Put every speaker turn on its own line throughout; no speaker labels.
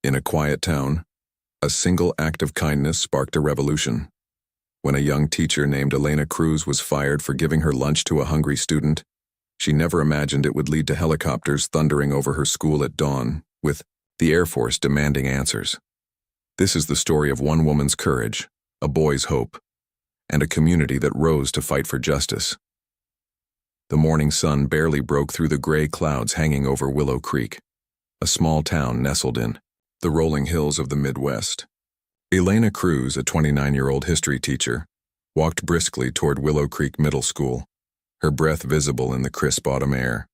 In a quiet town, a single act of kindness sparked a revolution. When a young teacher named Elena Cruz was fired for giving her lunch to a hungry student, she never imagined it would lead to helicopters thundering over her school at dawn, with the Air Force demanding answers. This is the story of one woman's courage, a boy's hope, and a community that rose to fight for justice. The morning sun barely broke through the gray clouds hanging over Willow Creek, a small town nestled in the rolling hills of the Midwest. Elena Cruz, a 29-year-old history teacher, walked briskly toward Willow Creek Middle School, her breath visible in the crisp autumn air.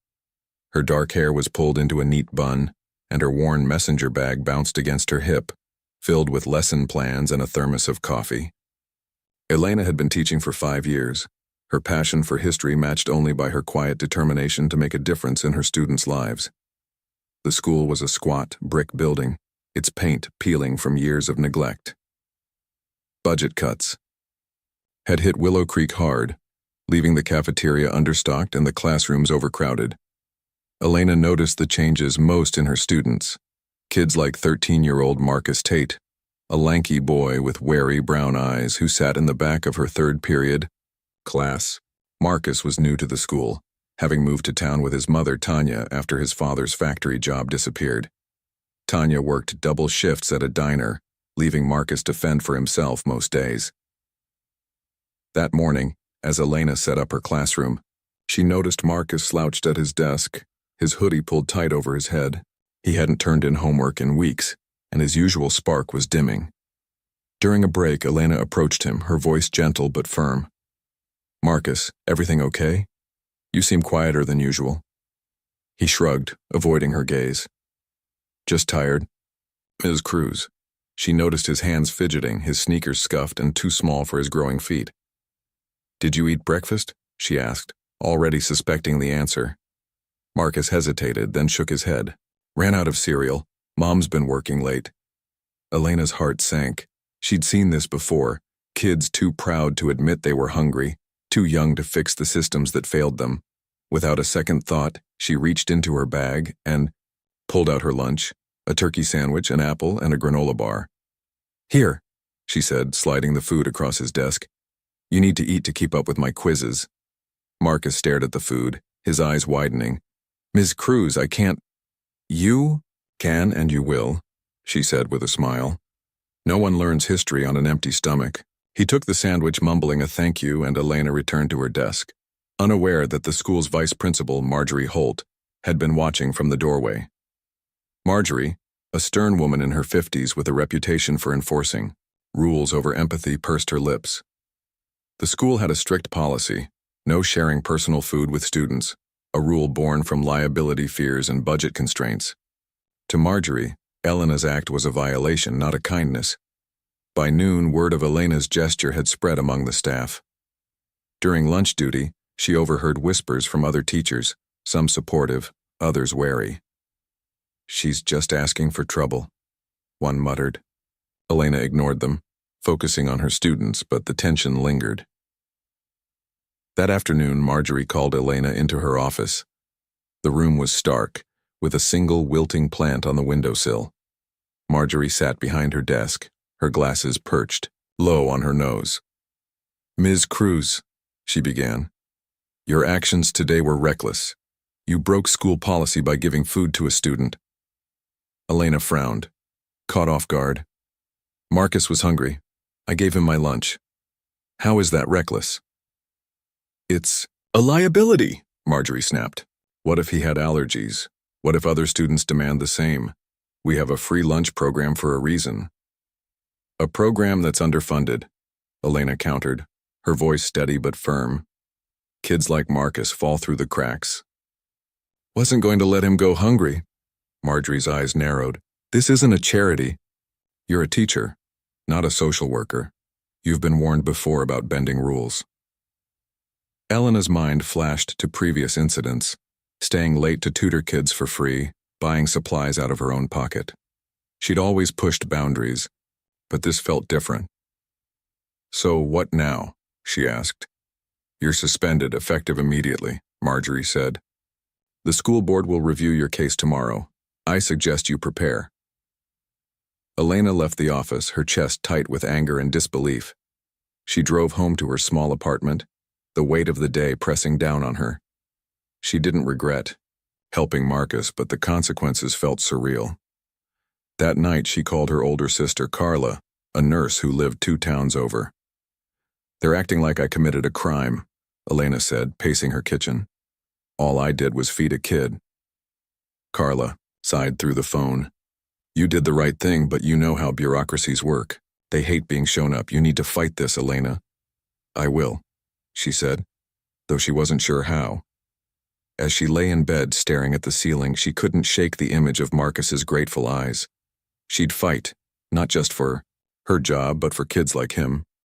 Her dark hair was pulled into a neat bun, and her worn messenger bag bounced against her hip, filled with lesson plans and a thermos of coffee. Elena had been teaching for 5 years, her passion for history matched only by her quiet determination to make a difference in her students' lives. The school was a squat, brick building, its paint peeling from years of neglect. Budget cuts had hit Willow Creek hard, leaving the cafeteria understocked and the classrooms overcrowded. Elena noticed the changes most in her students. Kids like 13-year-old Marcus Tate, a lanky boy with wary brown eyes who sat in the back of her third period class. Marcus was new to the school, having moved to town with his mother Tanya after his father's factory job disappeared. Tanya worked double shifts at a diner, leaving Marcus to fend for himself most days. That morning, as Elena set up her classroom, she noticed Marcus slouched at his desk, his hoodie pulled tight over his head. He hadn't turned in homework in weeks, and his usual spark was dimming. During a break, Elena approached him, her voice gentle but firm. "Marcus, everything okay? You seem quieter than usual." He shrugged, avoiding her gaze. "Just tired." "Ms. Cruz." She noticed his hands fidgeting, his sneakers scuffed and too small for his growing feet. "Did you eat breakfast?" she asked, already suspecting the answer. Marcus hesitated, then shook his head. "Ran out of cereal. Mom's been working late." Elena's heart sank. She'd seen this before, kids too proud to admit they were hungry, too young to fix the systems that failed them. Without a second thought, she reached into her bag and pulled out her lunch, a turkey sandwich, an apple, and a granola bar. "Here," she said, sliding the food across his desk. "You need to eat to keep up with my quizzes." Marcus stared at the food, his eyes widening. "Ms. Cruz, I can't." "You can and you will," she said with a smile. "No one learns history on an empty stomach." He took the sandwich, mumbling a thank you, and Elena returned to her desk, unaware that the school's vice principal, Marjorie Holt, had been watching from the doorway. Marjorie, a stern woman in her 50s with a reputation for enforcing rules over empathy, pursed her lips. The school had a strict policy: no sharing personal food with students, a rule born from liability fears and budget constraints. To Marjorie, Elena's act was a violation, not a kindness. By noon, word of Elena's gesture had spread among the staff. During lunch duty, she overheard whispers from other teachers, some supportive, others wary. "She's just asking for trouble," one muttered. Elena ignored them, focusing on her students, but the tension lingered. That afternoon, Marjorie called Elena into her office. The room was stark, with a single wilting plant on the windowsill. Marjorie sat behind her desk, her glasses perched low on her nose. "Ms. Cruz," she began, "your actions today were reckless. You broke school policy by giving food to a student." Elena frowned, caught off guard. "Marcus was hungry. I gave him my lunch. How is that reckless?" "It's a liability," Marjorie snapped. "What if he had allergies? What if other students demand the same? We have a free lunch program for a reason." "A program that's underfunded," Elena countered, her voice steady but firm. "Kids like Marcus fall through the cracks." "Wasn't going to let him go hungry." Marjorie's eyes narrowed. "This isn't a charity. You're a teacher, not a social worker. You've been warned before about bending rules." Elena's mind flashed to previous incidents, staying late to tutor kids for free, buying supplies out of her own pocket. She'd always pushed boundaries, but this felt different. "So what now?" she asked. "You're suspended, effective immediately," Marjorie said. "The school board will review your case tomorrow. I suggest you prepare." Elena left the office, her chest tight with anger and disbelief. She drove home to her small apartment, the weight of the day pressing down on her. She didn't regret helping Marcus, but the consequences felt surreal. That night, she called her older sister, Carla, a nurse who lived 2 towns over. "They're acting like I committed a crime," Elena said, pacing her kitchen. "All I did was feed a kid." Carla sighed through the phone. "You did the right thing, but you know how bureaucracies work. They hate being shown up. You need to fight this, Elena." "I will," she said, though she wasn't sure how. As she lay in bed staring at the ceiling, she couldn't shake the image of Marcus's grateful eyes. She'd fight, not just for her job, but for kids like him.